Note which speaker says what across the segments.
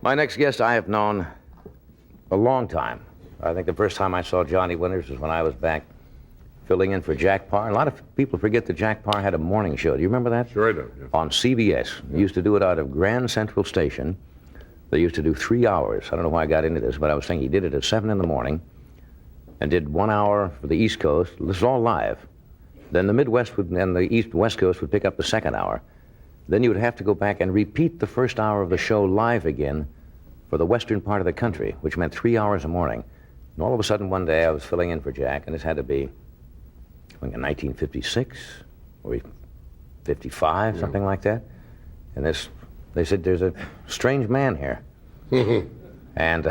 Speaker 1: My next guest I have known a long time. I think the first time I saw Johnny Winters was when I was back filling in for Jack Parr. A lot of people forget that Jack Parr had a morning show. Do you remember that?
Speaker 2: Sure I do. Yeah.
Speaker 1: On CBS. He used to do it out of Grand Central Station. They used to do 3 hours. I don't know why I got into this, but I was thinking he did it at 7 in the morning and did 1 hour for the East Coast. This is all live. Then the Midwest and the East West Coast would pick up the second hour. Then you would have to go back and repeat the first hour of the show live again for the western part of the country, which meant 3 hours a morning. And all of a sudden one day I was filling in for Jack, and this had to be, I think, in 1956 or 55, something like that. And they said, there's a strange man here. And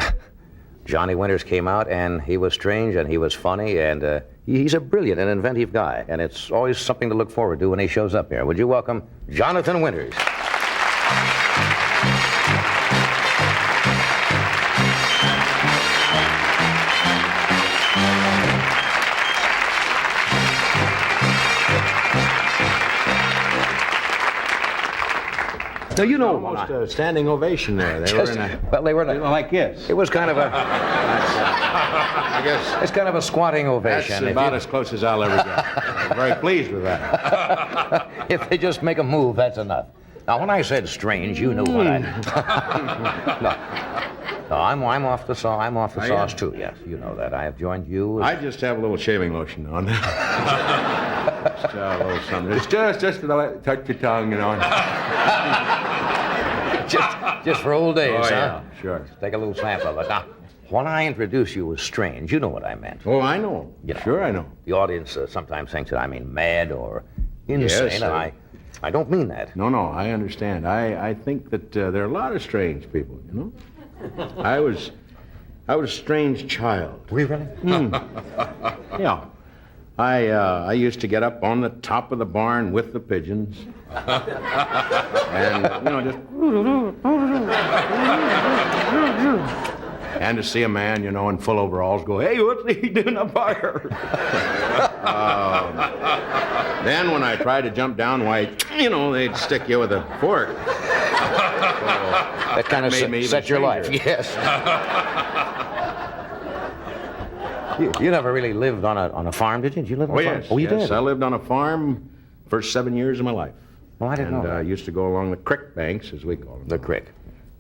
Speaker 1: Johnny Winters came out, and he was strange, and he was funny, and he's a brilliant and inventive guy, and it's always something to look forward to when he shows up here. Would you welcome Jonathan Winters? So you know,
Speaker 2: almost a standing ovation there. They were in a
Speaker 1: like
Speaker 2: this.
Speaker 1: It was kind of a.
Speaker 2: I guess
Speaker 1: it's kind of a squatting ovation.
Speaker 2: That's about as close as I'll ever get. I'm very pleased with that.
Speaker 1: If they just make a move, that's enough. Now, when I said strange, you knew what I. No, I'm off the sauce. I'm off the sauce too. Yes, you know that. I have joined you.
Speaker 2: I just have a little shaving lotion on. Just a little something. It's just to touch your tongue, you know.
Speaker 1: just for old days,
Speaker 2: oh,
Speaker 1: huh?
Speaker 2: Yeah, sure.
Speaker 1: Just take a little snap of it. Now, when I introduce you as strange, you know what I meant.
Speaker 2: Oh, I know.
Speaker 1: You know,
Speaker 2: sure, I know.
Speaker 1: The audience sometimes thinks that I mean mad or insane,
Speaker 2: yes,
Speaker 1: and I don't mean that.
Speaker 2: No, I understand. I think that there are a lot of strange people, you know. I was a strange child.
Speaker 1: Were you really?
Speaker 2: Yeah. I used to get up on the top of the barn with the pigeons. And, you know, just... And to see a man, you know, in full overalls go, hey, what's he doing up there? Then when I tried to jump down, why, you know, they'd stick you with a fork. So
Speaker 1: that kind of set your life, yes. You never really lived on a farm, did you? Did you live on a farm?
Speaker 2: Yes,
Speaker 1: oh, you
Speaker 2: yes,
Speaker 1: did?
Speaker 2: I lived on a farm first 7 years of my life.
Speaker 1: Well, I didn't know that.
Speaker 2: I used to go along the creek banks, as we call them.
Speaker 1: The creek.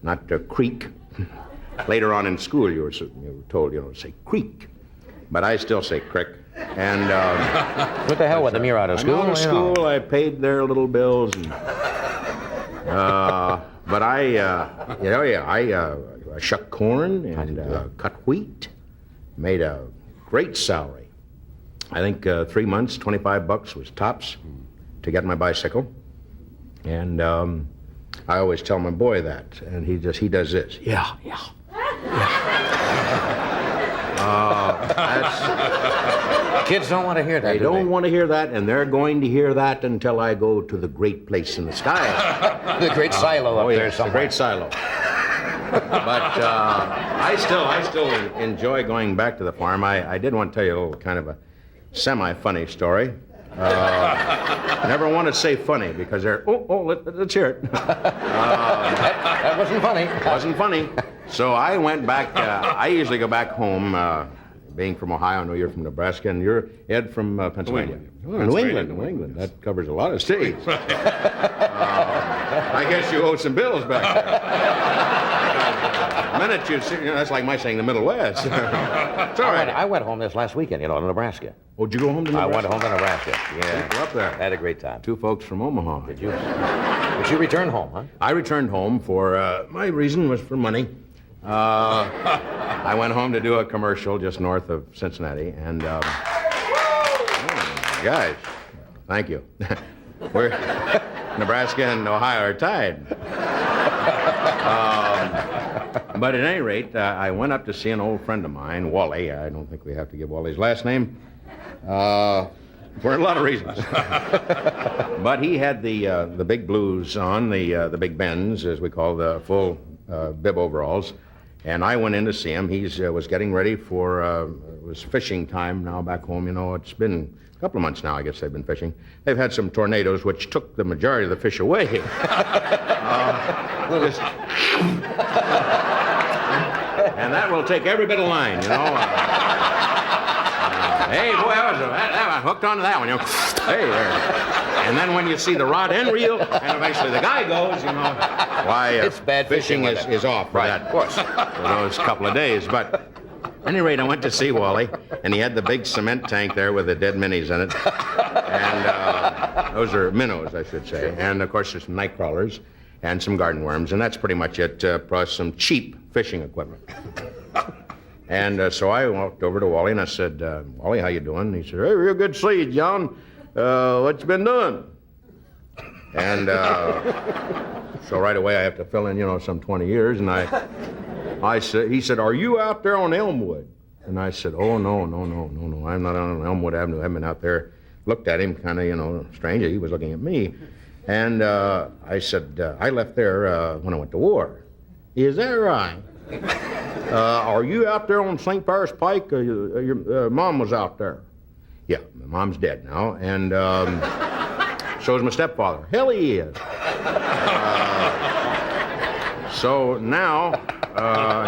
Speaker 2: Not the creek. Later on in school, you were told, you know, to say creek. But I still say creek. And
Speaker 1: what the hell with them? You're out of school?
Speaker 2: I'm out of school. I paid their little bills. And, but I shucked corn and cut wheat. Made a great salary. I think 3 months, $25 was tops to get my bicycle. And I always tell my boy that, and he does this. Yeah.
Speaker 1: Kids don't want to hear that.
Speaker 2: They don't want to hear that, and they're going to hear that until I go to the great place in the sky.
Speaker 1: The great silo up there
Speaker 2: yes,
Speaker 1: somewhere.
Speaker 2: The great silo. But I still enjoy going back to the farm. I did want to tell you a little kind of a semi-funny story. I never want to say funny because they're, let's hear it.
Speaker 1: That wasn't funny.
Speaker 2: Wasn't funny. So I went back, I usually go back home, being from Ohio. I know you're from Nebraska, and you're Ed from Pennsylvania. New England. That covers a lot of states. I guess you owe some bills back there. The minute that's like my saying the Middle West. It's all right.
Speaker 1: I went home this last weekend, you know, to Nebraska.
Speaker 2: Oh, did you go home to Nebraska?
Speaker 1: I went home to Nebraska, yeah.
Speaker 2: We're up there.
Speaker 1: Had a great time.
Speaker 2: Two folks from Omaha.
Speaker 1: Did you? But you returned home, huh?
Speaker 2: I returned home for, my reason was for money. I went home to do a commercial just north of Cincinnati, and, guys, thank you. Nebraska and Ohio are tied. But at any rate, I went up to see an old friend of mine, Wally. I don't think we have to give Wally's last name, for a lot of reasons. But he had the big blues on, the big Benz, as we call the full bib overalls. And I went in to see him. He was getting ready for, it was fishing time now back home. You know, it's been a couple of months now, I guess they've been fishing. They've had some tornadoes which took the majority of the fish away. And that will take every bit of line, you know. Hey, boy, I was hooked onto that one, you know. Hey, there. And then when you see the rod end reel, and eventually the guy goes, you know, why,
Speaker 1: it's bad
Speaker 2: fishing is off for that,
Speaker 1: of course,
Speaker 2: for those couple of days. But at any rate, I went to see Wally, and he had the big cement tank there with the dead minnows in it. And those are minnows, I should say. And, of course, there's some night crawlers and some garden worms, and that's pretty much it, plus some cheap fishing equipment. And so I walked over to Wally, and I said, Wally, how you doing? And he said, hey, real good to see you, John. What you been doing? And so right away I have to fill in, you know, some 20 years, and I said, he said, are you out there on Elmwood? And I said, oh, no, I'm not on Elmwood Avenue. I've been out there. Looked at him kind of, you know, strange. He was looking at me. And I said, I left there when I went to war. Is that right? Are you out there on St. Paris Pike? Your mom was out there. Yeah, my mom's dead now, and so is my stepfather. Hell, he is. So now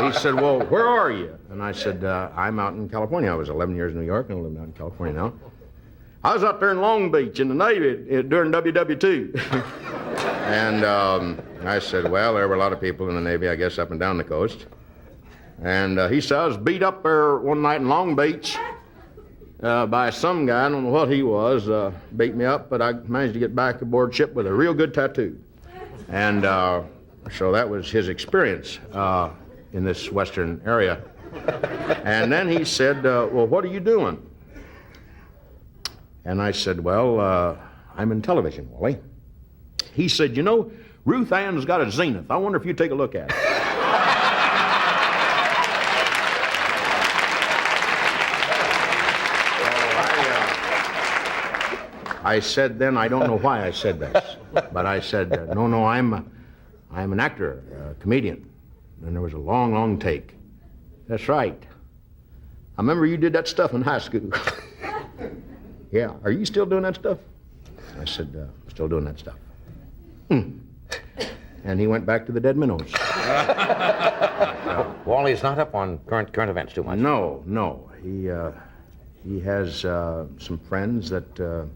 Speaker 2: he said, well, where are you? And I said, I'm out in California. I was 11 years in New York, and I live out in California now. I was out there in Long Beach in the Navy during WW2. And I said, well, there were a lot of people in the Navy, I guess, up and down the coast. And he said, I was beat up there one night in Long Beach by some guy. I don't know what he was, beat me up, but I managed to get back aboard ship with a real good tattoo. And so that was his experience in this western area. And then he said, well, what are you doing? And I said, well, I'm in television, Wally. He said, you know, Ruth Ann's got a Zenith. I wonder if you'd take a look at it. I said then, I don't know why I said this, but I said, no, I'm an actor, a comedian. And there was a long take. That's right. I remember you did that stuff in high school. Yeah, are you still doing that stuff? I said, still doing that stuff. And he went back to the dead minnows.
Speaker 1: Wally's not up on current events too much.
Speaker 2: No. He has some friends that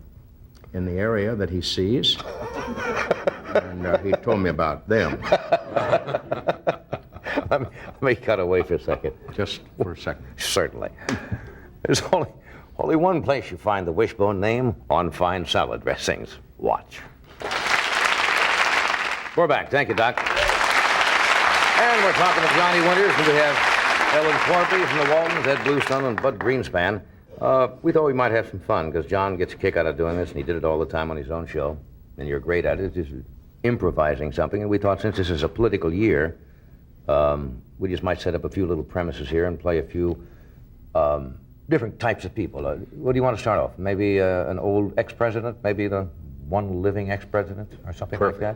Speaker 2: in the area that he sees, and he told me about them.
Speaker 1: Let me cut away for a second.
Speaker 2: Just for a second.
Speaker 1: Certainly. There's only one place you find the Wishbone name: on fine salad dressings. Watch. We're back. Thank you, Doc. And we're talking to Johnny Winters, and we have Ellen Corby from the Waltons, Ed Bluestone, and Bud Greenspan. We thought we might have some fun, because John gets a kick out of doing this, and he did it all the time on his own show, and you're great at it, just improvising something. And we thought, since this is a political year, we just might set up a few little premises here and play a few different types of people. What do you want to start off? Maybe an old ex-president? Maybe the one living ex-president, or something like that?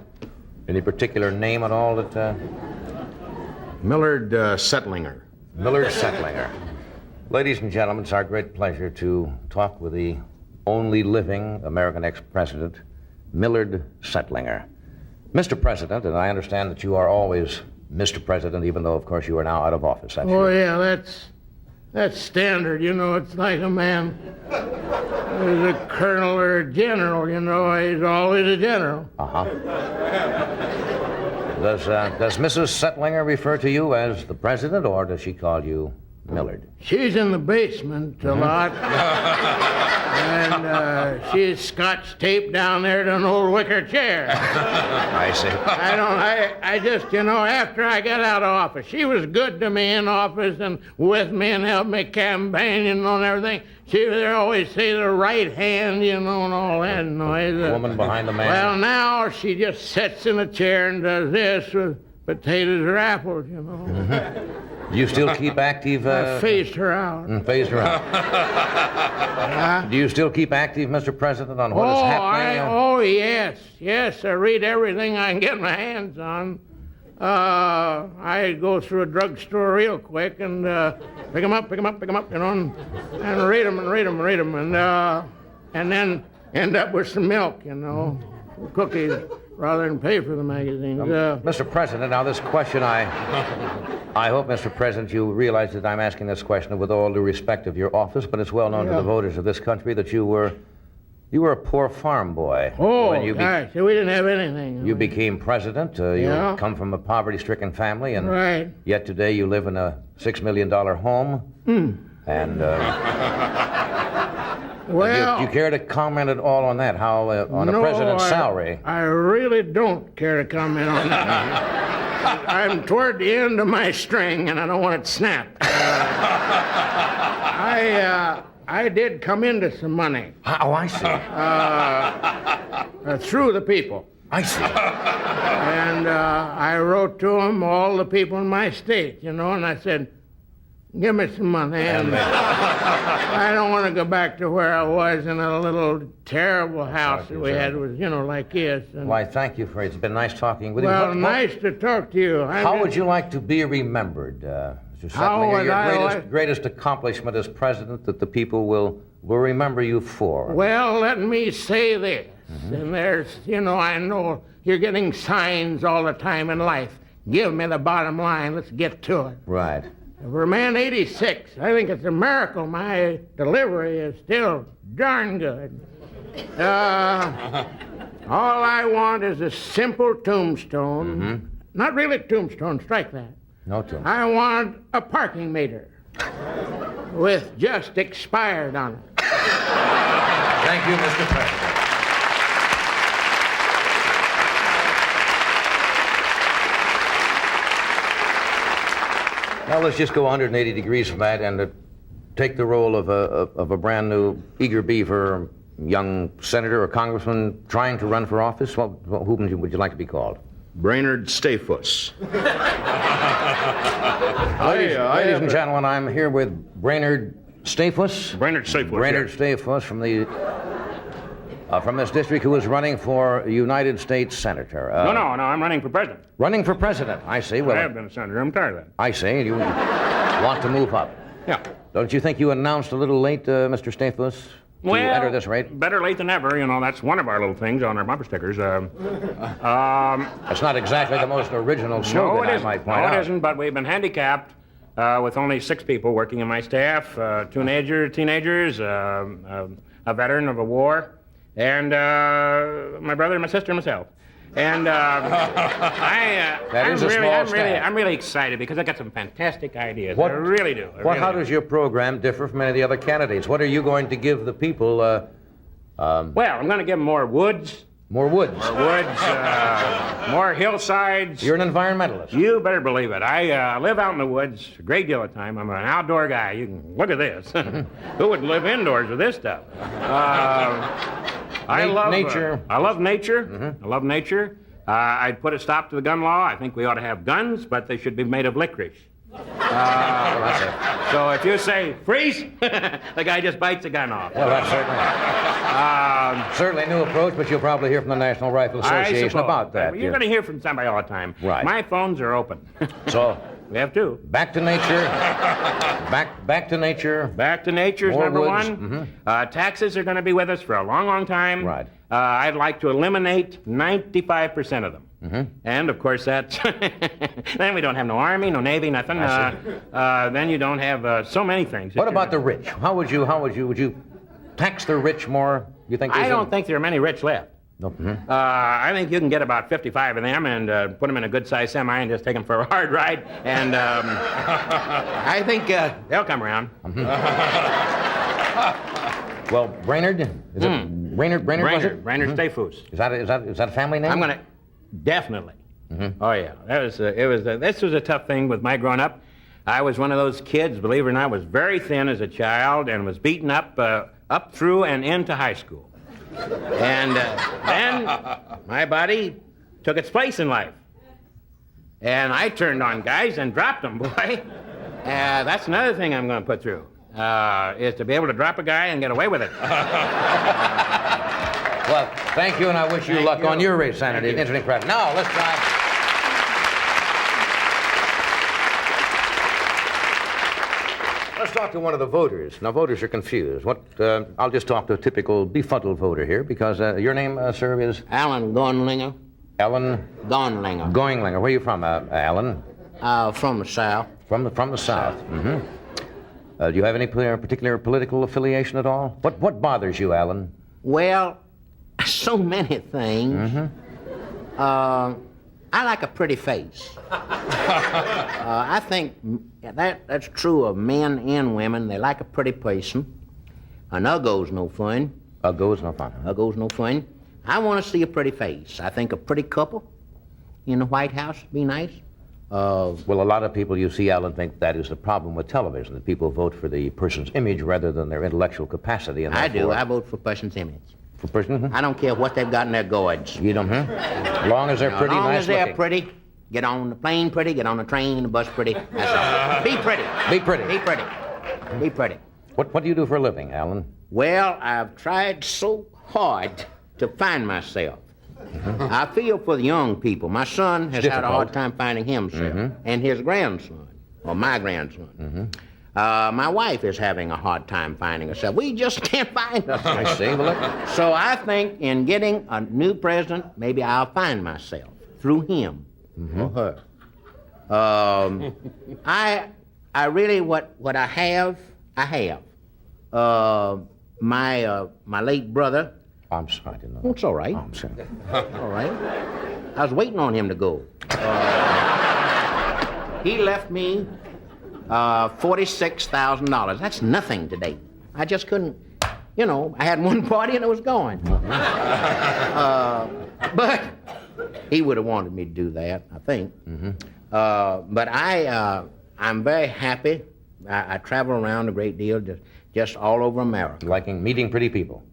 Speaker 1: Any particular name at all that...
Speaker 2: Millard Settlinger.
Speaker 1: Millard Settlinger. Ladies and gentlemen, it's our great pleasure to talk with the only living American ex-president, Millard Settlinger. Mr. President, and I understand that you are always Mr. President, even though, of course, you are now out of office.
Speaker 3: Yeah, that's standard. You know, it's like a man who's a colonel or a general, you know, he's always a general.
Speaker 1: Uh-huh. Does Mrs. Settlinger refer to you as the president, or does she call you Millard?
Speaker 3: She's in the basement a lot. And she's scotch taped down there to an old wicker chair.
Speaker 1: I see.
Speaker 3: I just, you know, after I got out of office, she was good to me in office and with me and helped me campaign, you know, and everything. She would always say the right hand, you know, and all that noise.
Speaker 1: The woman behind the man.
Speaker 3: Well, now she just sits in a chair and does this with potatoes or apples, you know.
Speaker 1: Mm-hmm. Do you still keep active?
Speaker 3: I phased her out.
Speaker 1: Phased her out. Do you still keep active, Mr. President, on what is happening?
Speaker 3: Yes. I read everything I can get my hands on. I go through a drugstore real quick and pick them up, you know, and read them, and then end up with some milk, you know, cookies, rather than pay for the magazines.
Speaker 1: Mr. President, now this question I hope, Mr. President, you realize that I'm asking this question with all due respect of your office, but it's well known to the voters of this country that you were a poor farm boy.
Speaker 3: Oh,
Speaker 1: when you
Speaker 3: gosh, we didn't have anything.
Speaker 1: you became president. You come from a poverty-stricken family, and yet today you live in a $6 million home. And
Speaker 3: well,
Speaker 1: do you care to comment at all on that? How on a president's salary?
Speaker 3: I really don't care to comment on that. I'm toward the end of my string, and I don't want it snapped. I did come into some money.
Speaker 1: Oh, I see.
Speaker 3: Through the people.
Speaker 1: I see.
Speaker 3: And I wrote to them, all the people in my state, and I said, give me some money. And I don't want to go back to where I was in a little terrible house that we had was, like this. And,
Speaker 1: why, thank you for it. It's been nice talking with you.
Speaker 3: Well, nice to talk to you.
Speaker 1: How would you like to be remembered, Mr. Suttlinger? Your greatest accomplishment as president that the people will remember you for?
Speaker 3: Well, let me say this. And there's, I know you're getting signs all the time in life. Give me the bottom line. Let's get to it.
Speaker 1: Right.
Speaker 3: For a man 86, I think it's a miracle my delivery is still darn good. All I want is a simple tombstone. Not really a tombstone, strike that.
Speaker 1: No tombstone.
Speaker 3: I want a parking meter with just expired on it.
Speaker 1: Thank you, Mr. President. Now let's just go 180 degrees from that and take the role of a brand new eager beaver, young senator or congressman trying to run for office. Who would you like to be called?
Speaker 2: Brainerd Stayfuss.
Speaker 1: Ladies and gentlemen, I'm here with Brainerd Stayfuss.
Speaker 2: Brainerd Stayfuss.
Speaker 1: Brainerd Stayfuss from this district, who is running for United States Senator.
Speaker 4: No, I'm running for president.
Speaker 1: Running for president, I see. Well,
Speaker 4: I have been a senator. I'm tired of that.
Speaker 1: I see. You want to move up.
Speaker 4: Yeah.
Speaker 1: Don't you think you announced a little late, Mr. Stayfuss, to enter this race?
Speaker 4: Better late than never. That's one of our little things on our bumper stickers.
Speaker 1: That's not exactly the most original slogan, I might point out.
Speaker 4: No, it isn't, but we've been handicapped with only 6 people working in my staff, 2 teenagers, a veteran of a war, and my brother, my sister, and myself. And I'm really excited because I got some fantastic ideas. I really do.
Speaker 1: How does your program differ from any of the other candidates? What are you going to give the people?
Speaker 4: Well, I'm going to give them more woods.
Speaker 1: More woods.
Speaker 4: More hillsides.
Speaker 1: You're an environmentalist.
Speaker 4: You better believe it. I live out in the woods a great deal of time. I'm an outdoor guy. You can look at this. Who would live indoors with this stuff? I love nature. I love nature. I love nature. I'd put a stop to the gun law. I think we ought to have guns, but they should be made of licorice. So if you say freeze, the guy just bites the gun off.
Speaker 1: Well, that's certainly a new approach, but you'll probably hear from the National Rifle Association about that.
Speaker 4: You're going to hear from somebody all the time.
Speaker 1: Right.
Speaker 4: My phones are open.
Speaker 1: So
Speaker 4: we have 2.
Speaker 1: Back to nature. Back to nature.
Speaker 4: Back to nature is number
Speaker 1: woods.
Speaker 4: 1. Taxes are going to be with us for a long, long time.
Speaker 1: Right.
Speaker 4: I'd like to eliminate 95% of them. And of course that's then we don't have no army, no navy, nothing. Then you don't have so many things.
Speaker 1: What about the rich? Would you tax the rich more? You think?
Speaker 4: I don't think there are many rich left.
Speaker 1: No.
Speaker 4: I think you can get about 55 of them and put them in a good-sized semi and just take them for a hard ride. And I think they'll come around.
Speaker 1: Well, Brainerd, is it Brainerd?
Speaker 4: Brainerd Stayfuss.
Speaker 1: Is that a family name?
Speaker 4: I'm gonna definitely. Oh yeah, this was a tough thing with my growing up. I was one of those kids, believe it or not, was very thin as a child and was beaten up through and into high school. And then my body took its place in life. And I turned on guys and dropped them, boy. That's another thing I'm going to put through, is to be able to drop a guy and get away with it.
Speaker 1: Well, thank you, and I wish you luck on your race, Senator. Interesting crowd. Now, let's try. Let's talk to one of the voters. Now, voters are confused. I'll just talk to a typical befuddled voter here, because your name, sir, is?
Speaker 3: Alan Goinlinger.
Speaker 1: Alan?
Speaker 3: Goinlinger.
Speaker 1: Goinlinger. Where are you from, Alan?
Speaker 3: From the South.
Speaker 1: From the South. Mm-hmm. Do you have any particular political affiliation at all? What bothers you, Alan?
Speaker 3: Well, so many things. I like a pretty face. I think that's true of men and women. They like a pretty person. An uggo's no fun.
Speaker 1: Uggo's no fun.
Speaker 3: Uggo's no fun. I want to see a pretty face. I think a pretty couple in the White House would be nice.
Speaker 1: Well, a lot of people, you see, Alan, think that is the problem with television, that people vote for the person's image rather than their intellectual capacity. And
Speaker 3: I do. I vote for person's image.
Speaker 1: For person?
Speaker 3: I don't care what they've got in their gourds.
Speaker 1: You don't, huh? As long as they're pretty,
Speaker 3: nice looking. As long as they're
Speaker 1: looking.
Speaker 3: pretty, get on the plane pretty, get on the train, the bus pretty. That's all. Be pretty.
Speaker 1: Be pretty.
Speaker 3: Be pretty. Be pretty.
Speaker 1: What do you do for a living, Alan?
Speaker 3: Well, I've tried so hard to find myself. I feel for the young people. My son has had a hard time finding himself, and his grandson, or my grandson. My wife is having a hard time finding herself. We just can't find us.
Speaker 1: I see. Well, look.
Speaker 3: So I think in getting a new president, maybe I'll find myself through him or her. I really what I have. My late brother.
Speaker 1: I'm sorry, I didn't know.
Speaker 3: It's all right.
Speaker 1: Oh, I'm sorry.
Speaker 3: All right. I was waiting on him to go. He left me $46,000. That's nothing today. I just couldn't, I had one party and it was gone. But he would have wanted me to do that, I think. But I'm very happy. I travel around a great deal, just all over America.
Speaker 1: Liking meeting pretty people.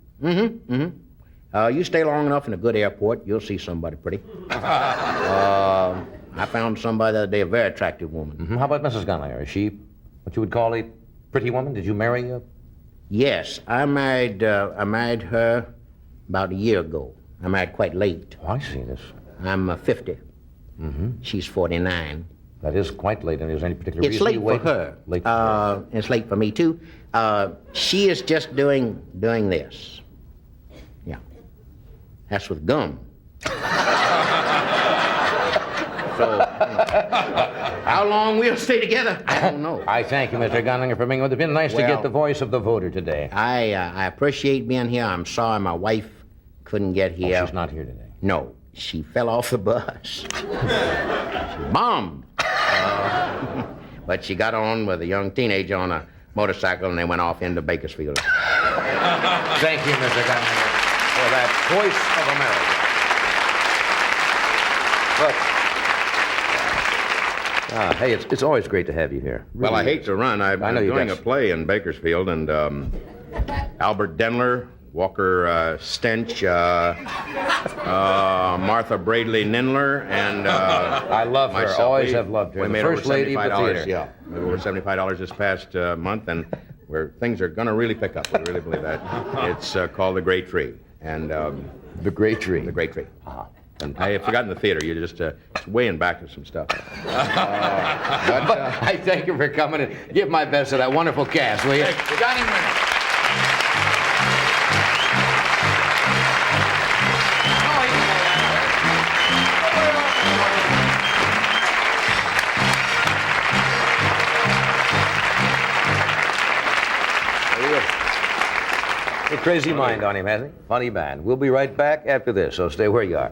Speaker 3: You stay long enough in a good airport, you'll see somebody pretty. I found somebody the other day, a very attractive woman.
Speaker 1: How about Mrs. Gunlinger? Is she what you would call a pretty woman? Did you marry her?
Speaker 3: Yes, I married her about a year ago. I married quite late.
Speaker 1: Oh, I see this.
Speaker 3: I'm 50. She's 49.
Speaker 1: That is quite late, and is there any particular
Speaker 3: It's
Speaker 1: reason
Speaker 3: late
Speaker 1: you
Speaker 3: for
Speaker 1: waited?
Speaker 3: her.
Speaker 1: Late for her.
Speaker 3: It's late for me too. She is just doing this. Yeah, that's with gum. So, how long we'll stay together, I don't know.
Speaker 1: I thank you, Mr. Gunlinger, for being with us. It's been nice to get the voice of the voter today.
Speaker 3: I appreciate being here. I'm sorry my wife couldn't get here.
Speaker 1: Oh, she's not here today.
Speaker 3: No, she fell off the bus. She bombed. But she got on with a young teenager on a motorcycle, and they went off into Bakersfield.
Speaker 1: Thank you, Mr. Gunlinger, for that voice of America. Look. Hey, it's always great to have you here.
Speaker 2: Well, I hate to run. I'm
Speaker 1: I know you
Speaker 2: doing a
Speaker 1: guys-
Speaker 2: play in Bakersfield, and Albert Denler, Walker Stench, Martha Bradley Nindler, and
Speaker 1: I love her.
Speaker 2: myself.
Speaker 1: Always have loved her.
Speaker 2: We
Speaker 1: The
Speaker 2: made
Speaker 1: first
Speaker 2: over
Speaker 1: lady of the
Speaker 2: $75.
Speaker 1: theater.
Speaker 2: Yeah, made over $75 this past month, and where things are going to really pick up. We really believe that. It's called The Great Tree, and
Speaker 1: The Great Tree.
Speaker 2: The Great Tree. And I have forgotten the theater. You're just it's way in back of some stuff.
Speaker 1: I thank you for coming and give my best to that wonderful cast, will you? Johnny Winter. A crazy mind on him, hasn't he? Funny man. We'll be right back after this, so stay where you are.